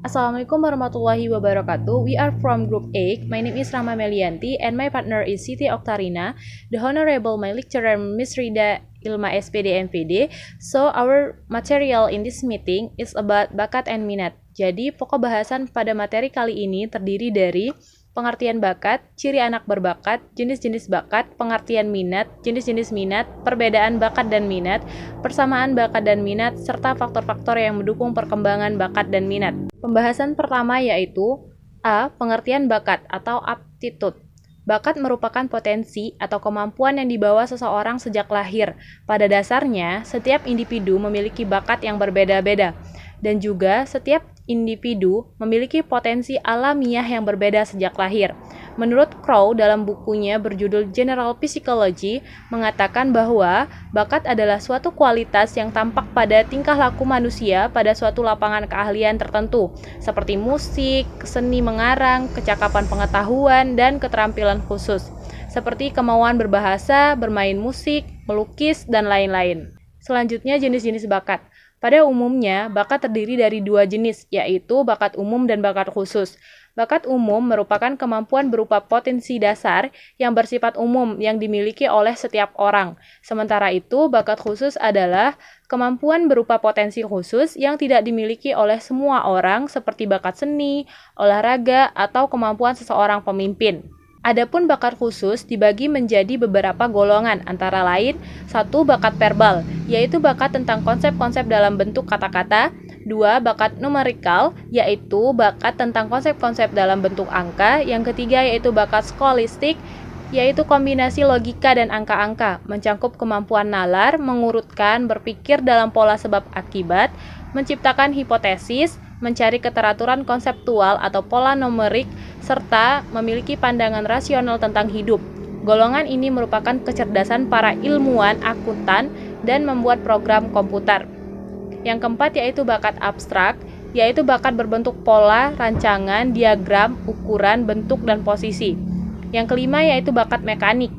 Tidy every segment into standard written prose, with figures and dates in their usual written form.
Assalamualaikum warahmatullahi wabarakatuh. We are from Group A. My name is Rama Melianti and my partner is Siti Oktarina. The Honorable my lecturer Miss Rida Ilma SPD MPD. So our material in this meeting is about bakat and minat. Jadi pokok bahasan pada materi kali ini terdiri dari pengertian bakat, ciri anak berbakat, jenis-jenis bakat, pengertian minat, jenis-jenis minat, perbedaan bakat dan minat, persamaan bakat dan minat, serta faktor-faktor yang mendukung perkembangan bakat dan minat. Pembahasan pertama yaitu A. Pengertian bakat atau aptitude. Bakat merupakan potensi atau kemampuan yang dibawa seseorang sejak lahir. Pada dasarnya, setiap individu memiliki bakat yang berbeda-beda. Dan juga setiap individu memiliki potensi alamiah yang berbeda sejak lahir. Menurut Crow dalam bukunya berjudul General Psychology mengatakan bahwa bakat adalah suatu kualitas yang tampak pada tingkah laku manusia pada suatu lapangan keahlian tertentu, seperti musik, seni mengarang, kecakapan pengetahuan, dan keterampilan khusus, seperti kemauan berbahasa, bermain musik, melukis, dan lain-lain. Selanjutnya jenis-jenis bakat. Pada umumnya, bakat terdiri dari dua jenis, yaitu bakat umum dan bakat khusus. Bakat umum merupakan kemampuan berupa potensi dasar yang bersifat umum yang dimiliki oleh setiap orang. Sementara itu, bakat khusus adalah kemampuan berupa potensi khusus yang tidak dimiliki oleh semua orang seperti bakat seni, olahraga, atau kemampuan seseorang pemimpin. Adapun bakat khusus dibagi menjadi beberapa golongan, antara lain 1. Bakat verbal, yaitu bakat tentang konsep-konsep dalam bentuk kata-kata. 2. Bakat numerikal, yaitu bakat tentang konsep-konsep dalam bentuk angka. Yang ketiga yaitu bakat skolastik, yaitu kombinasi logika dan angka-angka, mencakup kemampuan nalar, mengurutkan, berpikir dalam pola sebab akibat, menciptakan hipotesis, mencari keteraturan konseptual atau pola numerik, serta memiliki pandangan rasional tentang hidup. Golongan ini merupakan kecerdasan para ilmuwan akuntan dan membuat program komputer. Yang keempat yaitu bakat abstrak, yaitu bakat berbentuk pola, rancangan, diagram, ukuran, bentuk, dan posisi. Yang kelima yaitu bakat mekanik,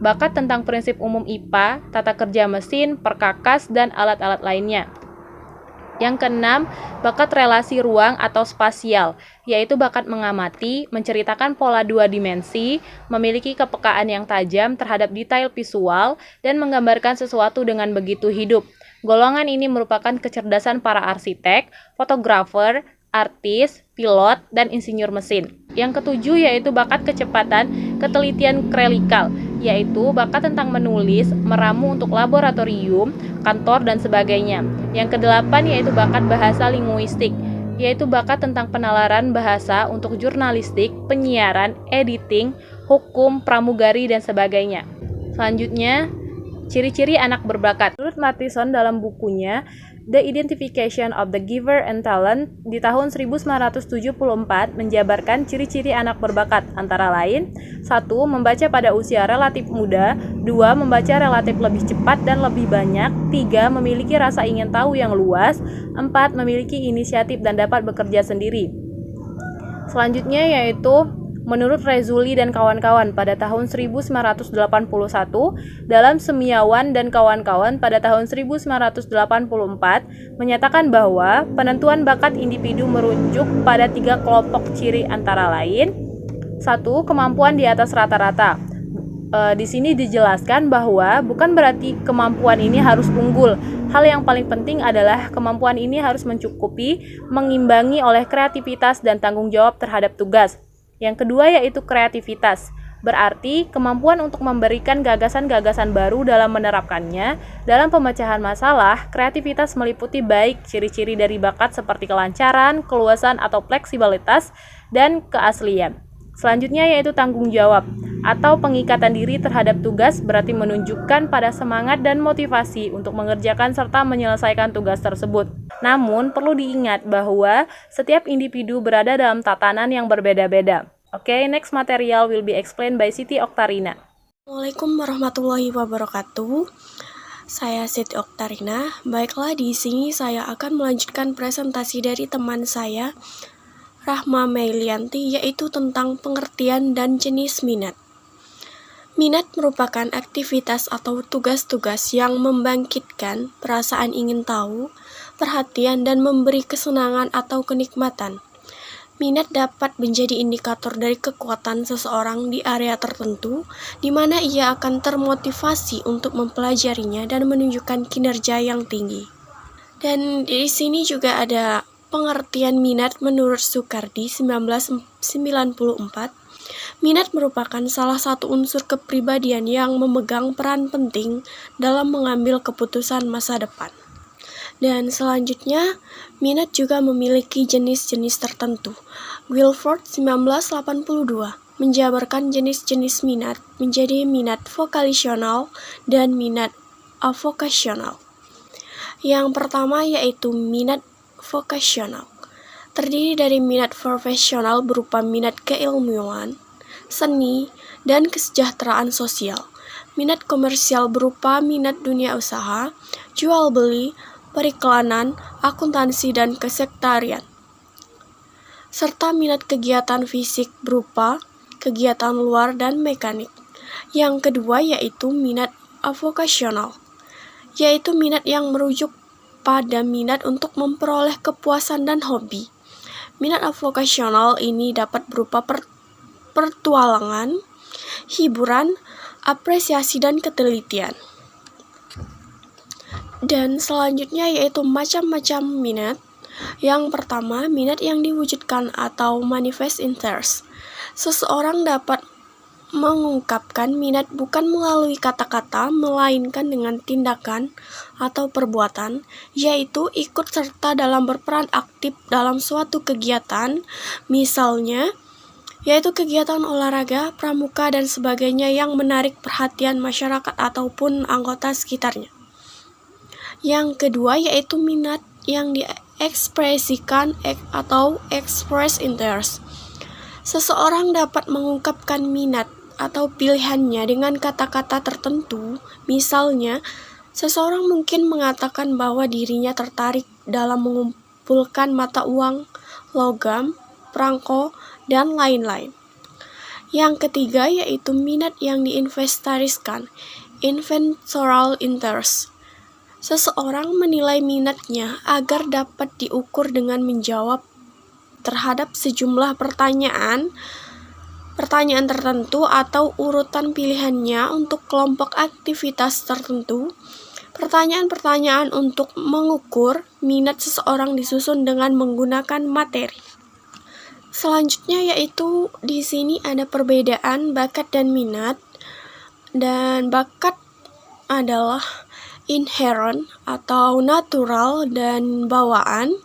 bakat tentang prinsip umum IPA, tata kerja mesin, perkakas, dan alat-alat lainnya. Yang keenam, bakat relasi ruang atau spasial, yaitu bakat mengamati, menceritakan pola dua dimensi, memiliki kepekaan yang tajam terhadap detail visual, dan menggambarkan sesuatu dengan begitu hidup. Golongan ini merupakan kecerdasan para arsitek, fotografer, artis, pilot, dan insinyur mesin. Yang ketujuh yaitu bakat kecepatan, ketelitian krelikal, yaitu bakat tentang menulis, meramu untuk laboratorium, kantor, dan sebagainya. Yang kedelapan yaitu bakat bahasa linguistik, yaitu bakat tentang penalaran bahasa untuk jurnalistik, penyiaran, editing, hukum, pramugari, dan sebagainya. Selanjutnya, ciri-ciri anak berbakat. Menurut Mattison dalam bukunya The Identification of the Giver and Talent di tahun 1974 menjabarkan ciri-ciri anak berbakat, antara lain 1. Membaca pada usia relatif muda, 2. Membaca relatif lebih cepat dan lebih banyak, 3. Memiliki rasa ingin tahu yang luas, 4. Memiliki inisiatif dan dapat bekerja sendiri. Selanjutnya yaitu menurut Rezuli dan kawan-kawan pada tahun 1981, dalam Semiawan dan kawan-kawan pada tahun 1984 menyatakan bahwa penentuan bakat individu merujuk pada 3 kelompok ciri, antara lain 1. Kemampuan di atas rata-rata. Di sini dijelaskan bahwa bukan berarti kemampuan ini harus unggul. Hal yang paling penting adalah kemampuan ini harus mencukupi, mengimbangi oleh kreativitas dan tanggung jawab terhadap tugas. Yang kedua yaitu kreativitas, berarti kemampuan untuk memberikan gagasan-gagasan baru dalam menerapkannya. Dalam pemecahan masalah, kreativitas meliputi baik ciri-ciri dari bakat seperti kelancaran, keluasan atau fleksibilitas, dan keaslian. Selanjutnya yaitu tanggung jawab atau pengikatan diri terhadap tugas, berarti menunjukkan pada semangat dan motivasi untuk mengerjakan serta menyelesaikan tugas tersebut. Namun, perlu diingat bahwa setiap individu berada dalam tatanan yang berbeda-beda. Oke, next material will be explained by Siti Oktarina. Assalamualaikum warahmatullahi wabarakatuh. Saya Siti Oktarina. Baiklah, di sini saya akan melanjutkan presentasi dari teman saya, Rahma Melianti, yaitu tentang pengertian dan jenis minat. Minat merupakan aktivitas atau tugas-tugas yang membangkitkan perasaan ingin tahu, perhatian, dan memberi kesenangan atau kenikmatan. Minat dapat menjadi indikator dari kekuatan seseorang di area tertentu, di mana ia akan termotivasi untuk mempelajarinya dan menunjukkan kinerja yang tinggi. Dan di sini juga ada pengertian minat menurut Soekardi 1994. Minat merupakan salah satu unsur kepribadian yang memegang peran penting dalam mengambil keputusan masa depan. Dan selanjutnya, minat juga memiliki jenis-jenis tertentu. Guilford 1982 menjabarkan jenis-jenis minat menjadi minat vokalisional dan minat avokasional. Yang pertama yaitu minat vokasional. Terdiri dari minat profesional berupa minat keilmuan, seni, dan kesejahteraan sosial. Minat komersial berupa minat dunia usaha, jual beli, periklanan, akuntansi, dan kesektarian. Serta minat kegiatan fisik berupa kegiatan luar dan mekanik. Yang kedua yaitu minat avokasional, yaitu minat yang merujuk pada minat untuk memperoleh kepuasan dan hobi. Minat avokasional ini dapat berupa pertualangan, hiburan, apresiasi, dan ketelitian. Dan selanjutnya yaitu macam-macam minat. Yang pertama, minat yang diwujudkan atau manifest interest. Seseorang dapat mengungkapkan minat bukan melalui kata-kata, melainkan dengan tindakan atau perbuatan, yaitu ikut serta dalam berperan aktif dalam suatu kegiatan, misalnya, yaitu kegiatan olahraga, pramuka, dan sebagainya yang menarik perhatian masyarakat ataupun anggota sekitarnya. Yang kedua yaitu minat yang diekspresikan atau express interest. Seseorang dapat mengungkapkan minat atau pilihannya dengan kata-kata tertentu. Misalnya, seseorang mungkin mengatakan bahwa dirinya tertarik dalam mengumpulkan mata uang, logam, perangko, dan lain-lain. Yang ketiga yaitu minat yang diinventariskan, inventorial interest. Seseorang menilai minatnya agar dapat diukur dengan menjawab terhadap sejumlah pertanyaan tertentu atau urutan pilihannya untuk kelompok aktivitas tertentu. Pertanyaan-pertanyaan untuk mengukur minat seseorang disusun dengan menggunakan materi. Selanjutnya yaitu di sini ada perbedaan bakat dan minat. Dan bakat adalah inherent atau natural dan bawaan,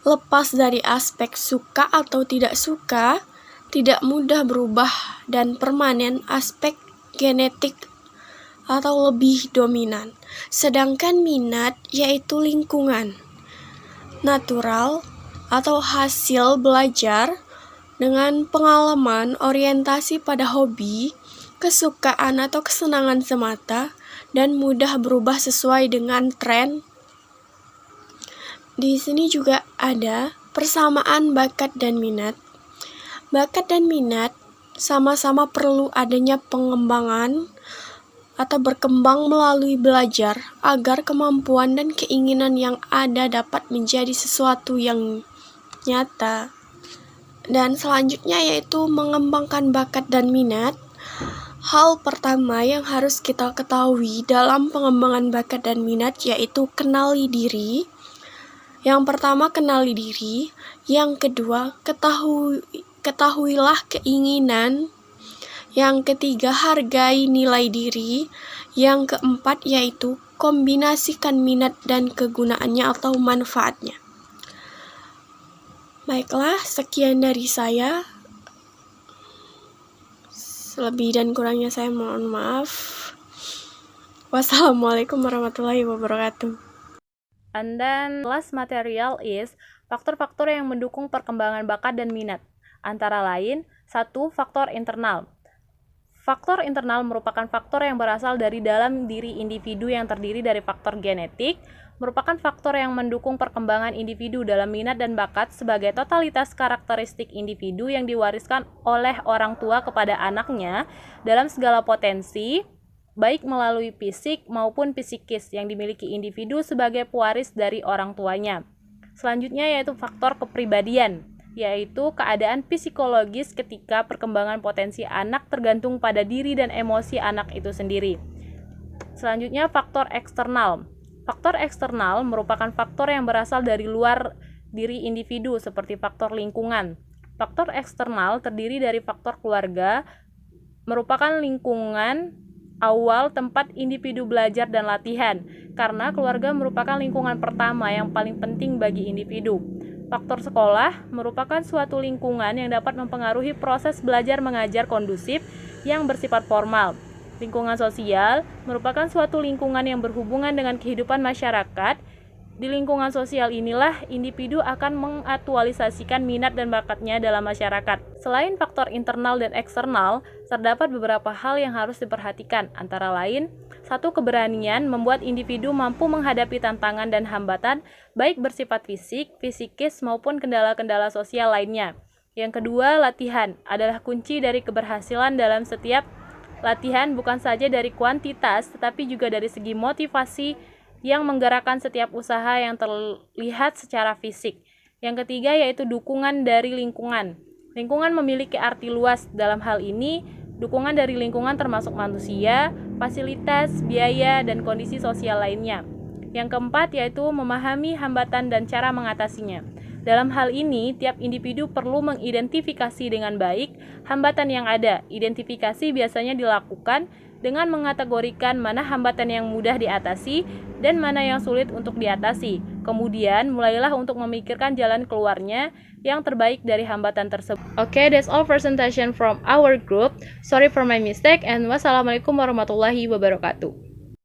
lepas dari aspek suka atau tidak suka, tidak mudah berubah, dan permanen aspek genetik atau lebih dominan. Sedangkan minat yaitu lingkungan, natural atau hasil belajar dengan pengalaman, orientasi pada hobi, kesukaan atau kesenangan semata, dan mudah berubah sesuai dengan tren. Di sini juga ada persamaan bakat dan minat. Bakat dan minat sama-sama perlu adanya pengembangan atau berkembang melalui belajar agar kemampuan dan keinginan yang ada dapat menjadi sesuatu yang nyata. Dan selanjutnya yaitu mengembangkan bakat dan minat. Hal pertama yang harus kita ketahui dalam pengembangan bakat dan minat yaitu kenali diri. Yang pertama kenali diri, yang kedua ketahuilah keinginan, yang ketiga hargai nilai diri, yang keempat yaitu kombinasikan minat dan kegunaannya atau manfaatnya. Baiklah, sekian dari saya. Lebih dan kurangnya saya mohon maaf. Wassalamualaikum warahmatullahi wabarakatuh. And then last material is faktor-faktor yang mendukung perkembangan bakat dan minat. Antara lain, 1. Faktor internal. Faktor internal merupakan faktor yang berasal dari dalam diri individu yang terdiri dari faktor genetik, merupakan faktor yang mendukung perkembangan individu dalam minat dan bakat sebagai totalitas karakteristik individu yang diwariskan oleh orang tua kepada anaknya dalam segala potensi, baik melalui fisik maupun psikis yang dimiliki individu sebagai pewaris dari orang tuanya. Selanjutnya yaitu faktor kepribadian. yaitu keadaan psikologis ketika perkembangan potensi anak tergantung pada diri dan emosi anak itu sendiri. Selanjutnya, faktor eksternal. Faktor eksternal merupakan faktor yang berasal dari luar diri individu seperti faktor lingkungan. Faktor eksternal terdiri dari faktor keluarga, merupakan lingkungan awal tempat individu belajar dan latihan, karena keluarga merupakan lingkungan pertama yang paling penting bagi individu. Faktor sekolah merupakan suatu lingkungan yang dapat mempengaruhi proses belajar mengajar kondusif yang bersifat formal. Lingkungan sosial merupakan suatu lingkungan yang berhubungan dengan kehidupan masyarakat. Di lingkungan sosial inilah individu akan mengaktualisasikan minat dan bakatnya dalam masyarakat. Selain faktor internal dan eksternal, terdapat beberapa hal yang harus diperhatikan, antara lain, 1. Keberanian membuat individu mampu menghadapi tantangan dan hambatan, baik bersifat fisik, psikis, maupun kendala-kendala sosial lainnya. Yang kedua, latihan adalah kunci dari keberhasilan dalam setiap latihan, bukan saja dari kuantitas, tetapi juga dari segi motivasi yang menggerakkan setiap usaha yang terlihat secara fisik. Yang ketiga yaitu dukungan dari lingkungan. Lingkungan memiliki arti luas. Dalam hal ini, dukungan dari lingkungan termasuk manusia, fasilitas, biaya, dan kondisi sosial lainnya. Yang keempat yaitu memahami hambatan dan cara mengatasinya. Dalam hal ini, tiap individu perlu mengidentifikasi dengan baik hambatan yang ada. Identifikasi biasanya dilakukan dengan mengategorikan mana hambatan yang mudah diatasi dan mana yang sulit untuk diatasi. Kemudian, mulailah untuk memikirkan jalan keluarnya yang terbaik dari hambatan tersebut. Okay, that's all presentation from our group. Sorry for my mistake and wassalamualaikum warahmatullahi wabarakatuh.